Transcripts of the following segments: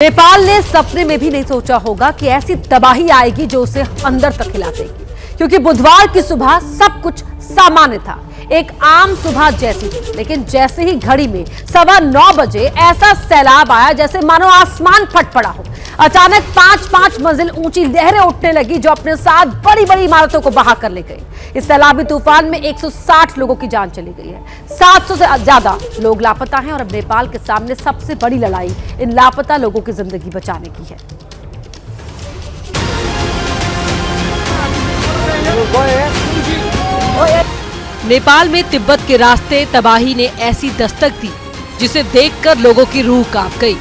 नेपाल ने सपने में भी नहीं सोचा होगा कि ऐसी तबाही आएगी जो उसे अंदर तक हिला देगी, क्योंकि बुधवार की सुबह सब कुछ सामान्य था, एक आम सुबह जैसी थी। लेकिन जैसे ही घड़ी में 9:15 बजे ऐसा सैलाब आया जैसे मानो आसमान फट पड़ा हो। अचानक 5-5 मंजिल ऊंची लहरें उठने लगी जो अपने साथ बड़ी बड़ी इमारतों को बहा कर ले गई। इस सैलाबी तूफान में 160 लोगों की जान चली गई है, 700 से ज्यादा लोग लापता हैं और अब नेपाल के सामने सबसे बड़ी लड़ाई इन लापता लोगों की जिंदगी बचाने की है। नेपाल में तिब्बत के रास्ते तबाही ने ऐसी दस्तक दी जिसे देखकर लोगों की रूह कांप गई।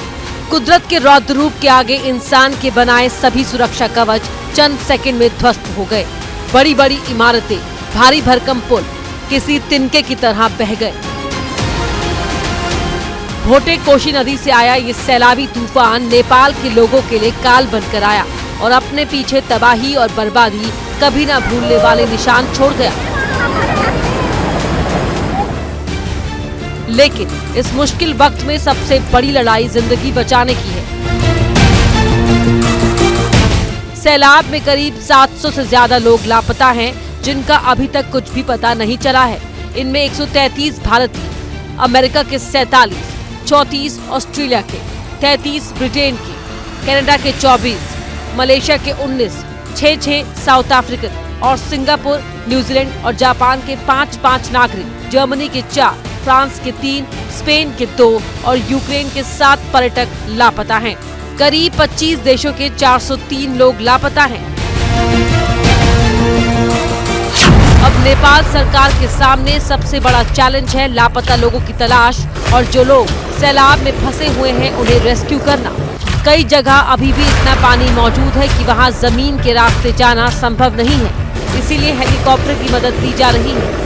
कुदरत के रौद्र रूप के आगे इंसान के बनाए सभी सुरक्षा कवच चंद सेकंड में ध्वस्त हो गए। बड़ी बड़ी इमारतें, भारी भरकम पुल किसी तिनके की तरह बह गए। भोटे कोशी नदी से आया ये सैलाबी तूफान नेपाल के लोगों के लिए काल बनकर आया और अपने पीछे तबाही और बर्बादी कभी न भूलने वाले निशान छोड़ गया। लेकिन इस मुश्किल वक्त में सबसे बड़ी लड़ाई जिंदगी बचाने की है। सैलाब में करीब 700 से ज्यादा लोग लापता हैं, जिनका अभी तक कुछ भी पता नहीं चला है। इनमें 133 भारतीय, अमेरिका के 47, 34 ऑस्ट्रेलिया के, 33 ब्रिटेन के, कनाडा के 24, मलेशिया के 19, 6 साउथ अफ्रीकन और सिंगापुर, न्यूजीलैंड और जापान के 5 नागरिक, जर्मनी के 4, फ्रांस के 3, स्पेन के 2 और यूक्रेन के 7 पर्यटक लापता हैं। करीब 25 देशों के 403 लोग लापता हैं। अब नेपाल सरकार के सामने सबसे बड़ा चैलेंज है लापता लोगों की तलाश और जो लोग सैलाब में फंसे हुए हैं उन्हें रेस्क्यू करना। कई जगह अभी भी इतना पानी मौजूद है कि वहां जमीन के रास्ते जाना संभव नहीं है, इसीलिए हेलीकॉप्टर की मदद ली जा रही है।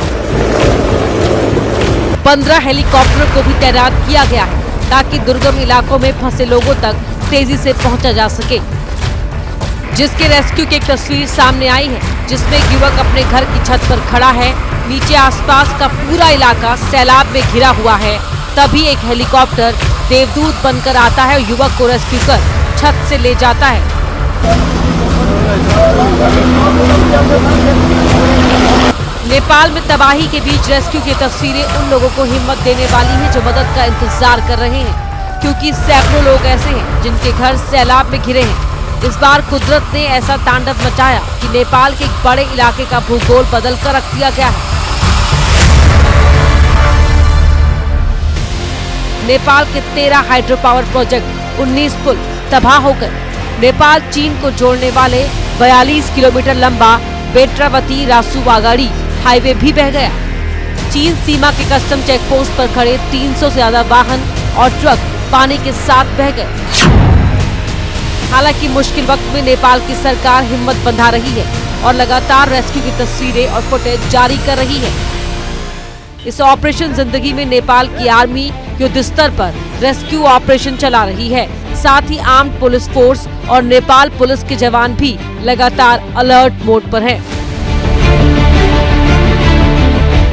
15 हेलीकॉप्टर को भी तैनात किया गया है ताकि दुर्गम इलाकों में फंसे लोगों तक तेजी से पहुंचा जा सके। जिसके रेस्क्यू की एक तस्वीर सामने आई है, जिसमें एक युवक अपने घर की छत पर खड़ा है। नीचे आसपास का पूरा इलाका सैलाब में घिरा हुआ है। तभी एक हेलीकॉप्टर देवदूत बनकर आता है और युवक को रेस्क्यू कर छत से ले जाता है। नेपाल में तबाही के बीच रेस्क्यू की तस्वीरें उन लोगों को हिम्मत देने वाली हैं जो मदद का इंतजार कर रहे हैं, क्योंकि सैकड़ों लोग ऐसे हैं जिनके घर सैलाब में घिरे हैं। इस बार कुदरत ने ऐसा तांडव मचाया कि नेपाल के एक बड़े इलाके का भूगोल बदल कर रख दिया गया है। नेपाल के 13 हाइड्रो पावर प्रोजेक्ट, 19 पुल तबाह हो गए। नेपाल चीन को जोड़ने वाले 42 किलोमीटर लंबा बेट्रावती रासुवागाड़ी हाईवे भी बह गया। चीन सीमा के कस्टम चेक पोस्ट पर खड़े 300 से ज्यादा वाहन और ट्रक पानी के साथ बह गए। हालांकि मुश्किल वक्त में नेपाल की सरकार हिम्मत बंधा रही है और लगातार रेस्क्यू की तस्वीरें और फुटेज जारी कर रही है। इस ऑपरेशन जिंदगी में नेपाल की आर्मी युद्ध स्तर पर रेस्क्यू ऑपरेशन चला रही है। साथ ही आर्म्ड पुलिस फोर्स और नेपाल पुलिस के जवान भी लगातार अलर्ट मोड पर हैं।